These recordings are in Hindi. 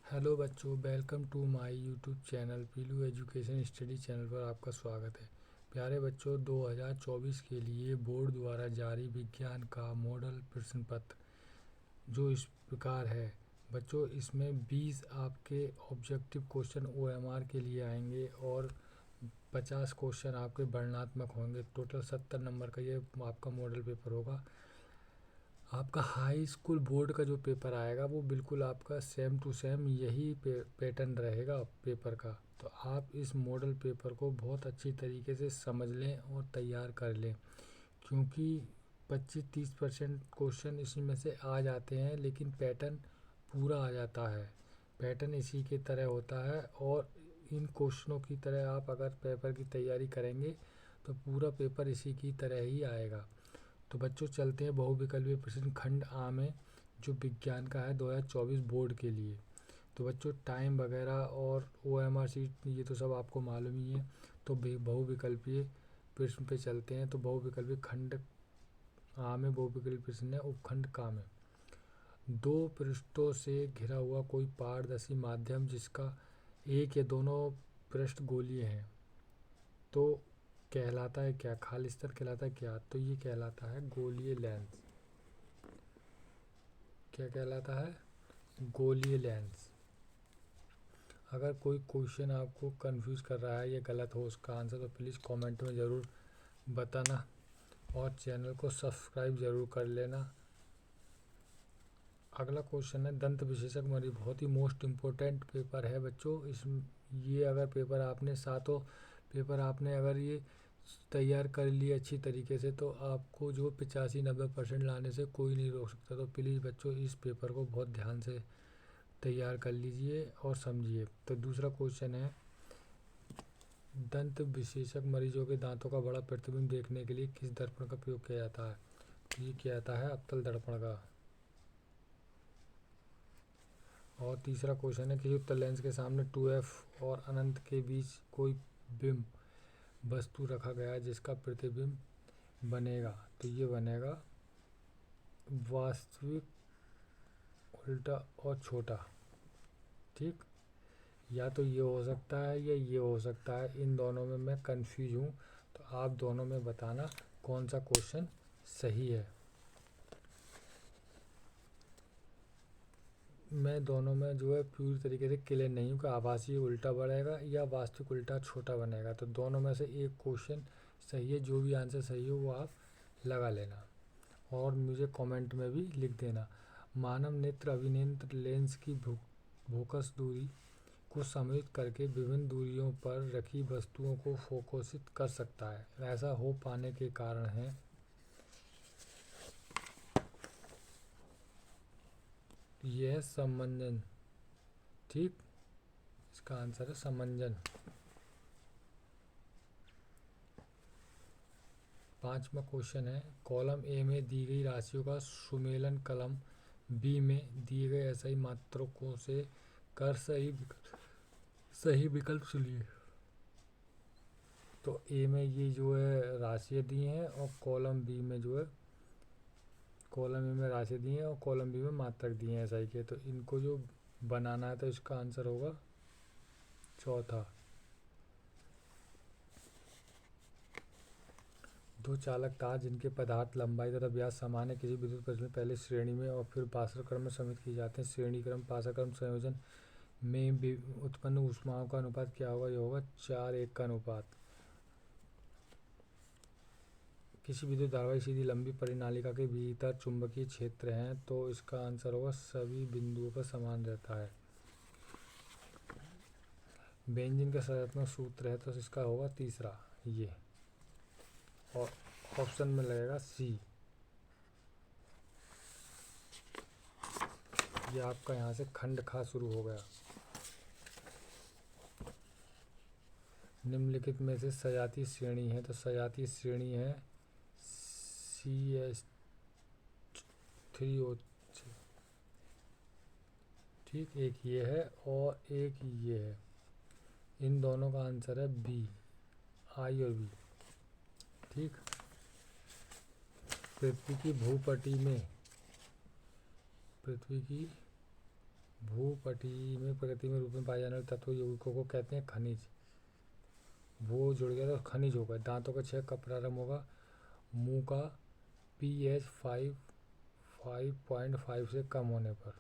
हेलो बच्चों, welcome to my YouTube channel Pilu education study channel पर आपका स्वागत है। प्यारे बच्चों, 2024 के लिए बोर्ड द्वारा जारी विज्ञान का मॉडल प्रश्न पत्र जो इस प्रकार है। बच्चों, इसमें 20 आपके ऑब्जेक्टिव क्वेश्चन ओएमआर के लिए आएंगे और 50 क्वेश्चन आपके वर्णनात्मक होंगे। टोटल 70 नंबर का ये आपका मॉडल पेपर होगा। आपका हाई स्कूल बोर्ड का जो पेपर आएगा वो बिल्कुल आपका सेम टू सेम यही पैटर्न रहेगा पेपर का। तो आप इस मॉडल पेपर को बहुत अच्छी तरीके से समझ लें और तैयार कर लें, क्योंकि 25-30% क्वेश्चन इसी में से आ जाते हैं, लेकिन पैटर्न पूरा आ जाता है। पैटर्न इसी के तरह होता है और इन क्वेश्चनों की तरह आप अगर पेपर की तैयारी करेंगे तो पूरा पेपर इसी की तरह ही आएगा। तो बच्चों, चलते हैं बहुविकल्पीय प्रश्न खंड आ में, जो विज्ञान का है 2024 बोर्ड के लिए। तो बच्चों, टाइम वगैरह और ओएमआर शीट ये तो सब आपको मालूम ही है। तो बहुविकल्पीय प्रश्न पे चलते हैं। तो बहुविकल्पीय खंड आ में बहुविकल्पीय प्रश्न है उपखंड का में। दो पृष्ठों से घिरा हुआ कोई पारदर्शी माध्यम जिसका एक या दोनों पृष्ठ गोलीय हैं तो कहलाता है क्या? खाली स्तर कहलाता है क्या? तो ये कहलाता है गोलीय लेंस। क्या कहलाता है? गोलीय लेंस। अगर कोई क्वेश्चन आपको कंफ्यूज कर रहा है या गलत हो उसका आंसर, तो प्लीज़ कमेंट में ज़रूर बताना और चैनल को सब्सक्राइब ज़रूर कर लेना। अगला क्वेश्चन है दंत विशेषज्ञ मरीज। बहुत ही मोस्ट इम्पोर्टेंट पेपर है बच्चों। ये अगर पेपर आपने सातों पेपर आपने अगर ये तैयार कर लिए अच्छी तरीके से, तो आपको जो 85-90% लाने से कोई नहीं रोक सकता। तो प्लीज़ बच्चों, इस पेपर को बहुत ध्यान से तैयार कर लीजिए और समझिए। तो दूसरा क्वेश्चन है दंत विशेषज्ञ मरीजों के दांतों का बड़ा प्रतिबिंब देखने के लिए किस दर्पण का प्रयोग किया जाता है? तो ये किया जाता है अवतल दर्पण का। और तीसरा क्वेश्चन है कि उत्तल लेंस के सामने 2f और अनंत के बीच कोई बिंब वस्तु रखा गया है जिसका प्रतिबिंब बनेगा। तो ये बनेगा वास्तविक, उल्टा और छोटा। ठीक, या तो ये हो सकता है या ये हो सकता है। इन दोनों में मैं कंफ्यूज हूँ, तो आप दोनों में बताना कौन सा क्वेश्चन सही है। मैं दोनों में जो है पूरी तरीके से क्लियर नहीं हूँ कि आभासी उल्टा बढ़ेगा या वास्तविक उल्टा छोटा बनेगा। तो दोनों में से एक क्वेश्चन सही है। जो भी आंसर सही हो वो आप लगा लेना और मुझे कमेंट में भी लिख देना। मानव नेत्र अभिनेत्र लेंस की फोकस दूरी को समायोजित करके विभिन्न दूरियों पर रखी वस्तुओं को फोकसित कर सकता है। ऐसा हो पाने के कारण है यह समंजन। ठीक, इसका आंसर है समंजन। पांचवा क्वेश्चन है कॉलम ए में दी गई राशियों का सुमेलन कॉलम बी में दिए गए ऐसा ही मात्रकों से कर सही विकल्प चुनिए। तो ए में ये जो है राशियाँ दी हैं और कॉलम बी में जो है कॉलम ए में राशि दी हैं और कॉलम बी में मात्रक दिए हैं ऐसा ही के। तो इनको जो बनाना है तो इसका आंसर होगा चौथा। दो चालक तार जिनके पदार्थ लंबाई तथा व्यास समान है किसी विद्युत पथ में पहले श्रेणी में और फिर पार्श्व क्रम में सम्मिलित किए जाते हैं। श्रेणी क्रम पार्श्व क्रम संयोजन में उत्पन्न ऊष्माओं का अनुपात क्या होगा? ये होगा 4:1 का अनुपात। किसी विद्युत धारावाही सीधी लंबी परिनालिका के भीतर चुंबकीय क्षेत्र हैं, तो इसका आंसर होगा सभी बिंदुओं पर समान रहता है। बेंजीन का संरचनात्मक सूत्र है, तो इसका होगा तीसरा ये, और ऑप्शन में लगेगा सी। ये आपका यहाँ से खंड खा शुरू हो गया। निम्नलिखित में से सजातीय श्रेणी है, तो सजातीय श्रेणी है CH3O6। ठीक, एक ये है और एक ये है। इन दोनों का आंसर है बी, आई और बी। ठीक, पृथ्वी की भूपटी में प्रकृति में रूप में पाए जाने वाले तत्व यौगिकों को कहते हैं खनिज। वो जुड़ गया तो खनिज होगा। दांतों का क्षय कब प्रारंभ होगा? मुंह का pH 5.5 से कम होने पर।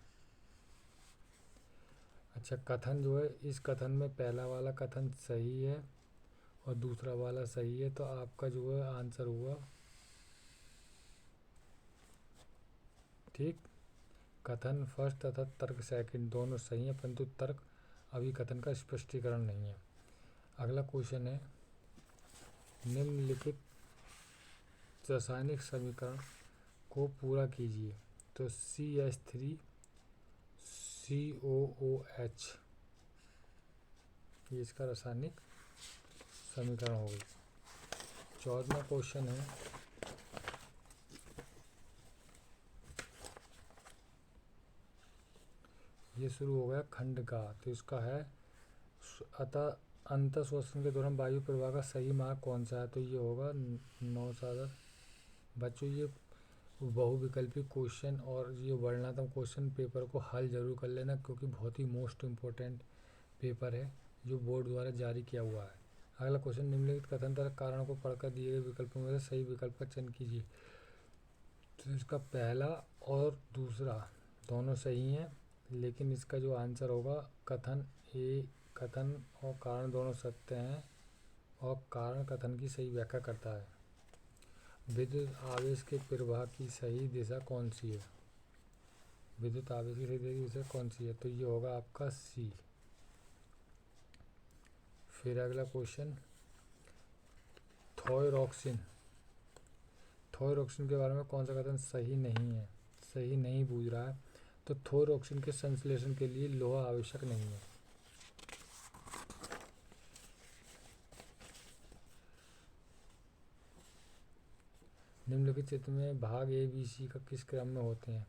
अच्छा, कथन जो है, इस कथन में पहला वाला कथन सही है और दूसरा वाला सही है, तो आपका जो है आंसर हुआ ठीक। कथन फर्स्ट तथा तर्क सेकंड दोनों सही हैं, परंतु तर्क अभी कथन का स्पष्टीकरण नहीं है। अगला क्वेश्चन है, निम्नलिखित रासायनिक समीकरण को पूरा कीजिए। तो CH3COOH ये इसका रासायनिक समीकरण हो गई। 14वां क्वेश्चन है, ये शुरू हो गया खंड का, तो इसका है अतः अंत श्वसन के दौरान वायु प्रवाह का सही मार्ग कौन सा है? तो ये होगा 9 सागर। बच्चों, ये बहुविकल्पी क्वेश्चन और ये वर्णनात्मक क्वेश्चन पेपर को हल जरूर कर लेना, क्योंकि बहुत ही मोस्ट इम्पोर्टेंट पेपर है जो बोर्ड द्वारा जारी किया हुआ है। अगला क्वेश्चन, निम्नलिखित कथन तथा कारणों को पढ़कर दिए गए विकल्पों में से सही विकल्प का चयन कीजिए। तो इसका पहला और दूसरा दोनों सही हैं, लेकिन इसका जो आंसर होगा कथन और कारण दोनों सत्य हैं, और कारण कथन की सही व्याख्या करता है। विद्युत आवेश के प्रवाह की सही दिशा कौन सी है? विद्युत आवेश की सही दिशा कौन सी है? तो ये होगा आपका सी। फिर अगला क्वेश्चन, थायरॉक्सिन के बारे में कौन सा कथन सही नहीं है? सही नहीं पूछ रहा है। तो थायरॉक्सिन के संश्लेषण के लिए लोहा आवश्यक नहीं है। निम्नलिखित चित्र में भाग ए बी सी का किस क्रम में होते हैं?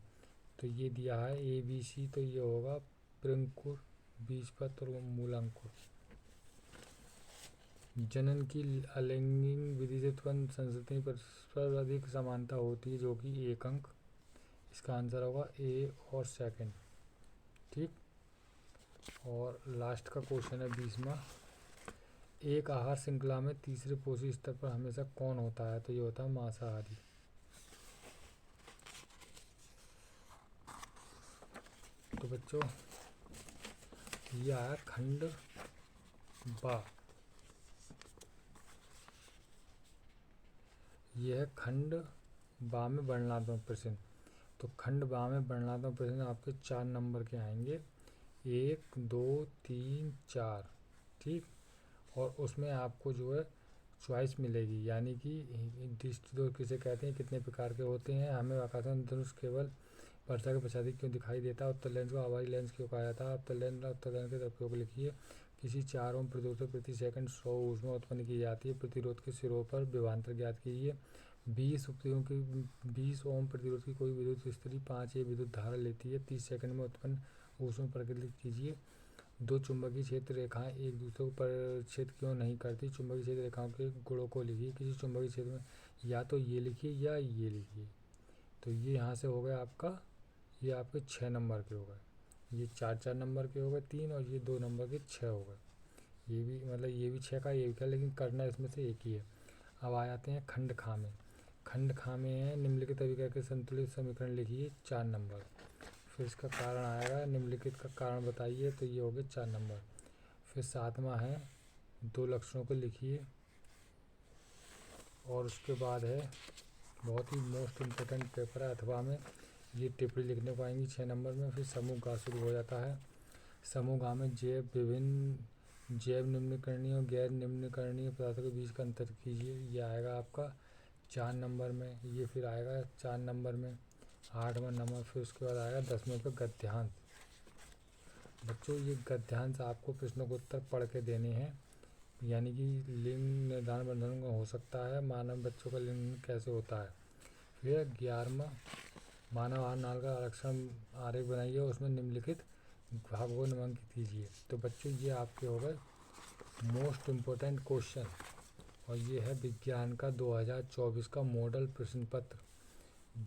तो ये दिया है ए बी सी, तो ये होगा प्रंकुर, बीजपत्र और मूलांकुर। जनन की अलैंगिक विधि से उत्पन्न संतति परस्पर अधिक समानता होती है, जो कि 1 अंक। इसका आंसर होगा ए और सेकंड, ठीक। और लास्ट का क्वेश्चन है 20वां, एक आहार श्रृंखला में तीसरे पोषी स्तर पर हमेशा कौन होता है? तो ये होता है मांसाहारी। तो बच्चों, ये आया खंड बा, यह है खंड बा में वर्णनात्मक प्रश्न। तो खंड बा में वर्णनात्मक प्रश्न आपके 4 नंबर के आएंगे, 1 2 3 4, ठीक। और उसमें आपको जो है चॉइस मिलेगी, यानी कि दृष्टिदोष किसे कहते हैं, कितने प्रकार के होते हैं, हमें आकाश धनुष केवल वर्षा के पश्चात क्यों दिखाई देता है, उत्तर लेंस को आभासी लेंस क्यों कहा जाता है, उत्तर लेंस के उपयोग लिखिए, किसी 4 ओम प्रतिरोध प्रति सेकंड 100 ऊष्मा उत्पन्न की जाती है, प्रतिरोध के सिरों पर विभवांतर ज्ञात कीजिए, 20 ओम प्रतिरोध की कोई विद्युत स्थिति 5 ए विद्युत धारा लेती है, 30 सेकंड में उत्पन्न ऊष्मा प्रकटित कीजिए, 2 चुंबकीय क्षेत्र रेखाएं एक दूसरे को परिच्छेद क्यों नहीं करती, चुंबकीय क्षेत्र रेखाओं के गुणों को लिखिए, किसी चुंबकीय क्षेत्र में या तो ये लिखिए या ये लिखिए। तो ये यहाँ से हो गया आपका, ये आपके 6 नंबर के हो गए, ये 4 नंबर के हो गए 3, और ये 2 नंबर के 6 हो गए। ये भी मतलब ये भी 6 का, ये भी का, लेकिन करना इसमें से एक ही है। अब आ जाते हैं खंड खा में। खंड खा में है, निम्नलिखित अभिक्रिया के संतुलित समीकरण लिखिए 4 नंबर। फिर इसका कारण आएगा, निम्नलिखित का कारण बताइए, तो ये हो गए 4 नंबर। फिर 7वां है, 2 लक्षणों को लिखिए, और उसके बाद है बहुत ही मोस्ट इम्पोर्टेंट पेपर है अथवा में, ये टिप्पणी लिखने को आएंगी 6 नंबर में। फिर समूह गा शुरू हो जाता है। समूह गा में जैव निम्नकरणीय और गैर निम्नकरणीय पदार्थों के बीच का अंतर कीजिए, ये आएगा आपका 4 नंबर में। ये फिर आएगा 4 नंबर में 8वां नंबर। फिर उसके बाद आएगा 10वें पे गद्यांश। बच्चों, ये गद्यांश आपको प्रश्नों को उत्तर पढ़ के देने हैं, यानी कि लिंग निर्धारण बंधन का हो सकता है, मानव बच्चों का लिंग कैसे होता है। फिर 11वां, मानव आहार नाल का आरक्षण आरेख बनाइए, उसमें निम्नलिखित भागों को नामांकित कीजिए। तो बच्चों, ये आपके हो गए मोस्ट इम्पोर्टेंट क्वेश्चन, और ये है विज्ञान का 2024 का मॉडल प्रश्न पत्र।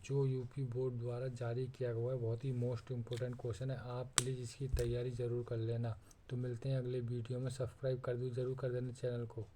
जो यूपी बोर्ड द्वारा जारी किया हुआ है। बहुत ही मोस्ट इम्पोर्टेंट क्वेश्चन है, आप प्लीज़ इसकी तैयारी ज़रूर कर लेना। तो मिलते हैं अगले वीडियो में। सब्सक्राइब कर दो, ज़रूर कर देना चैनल को।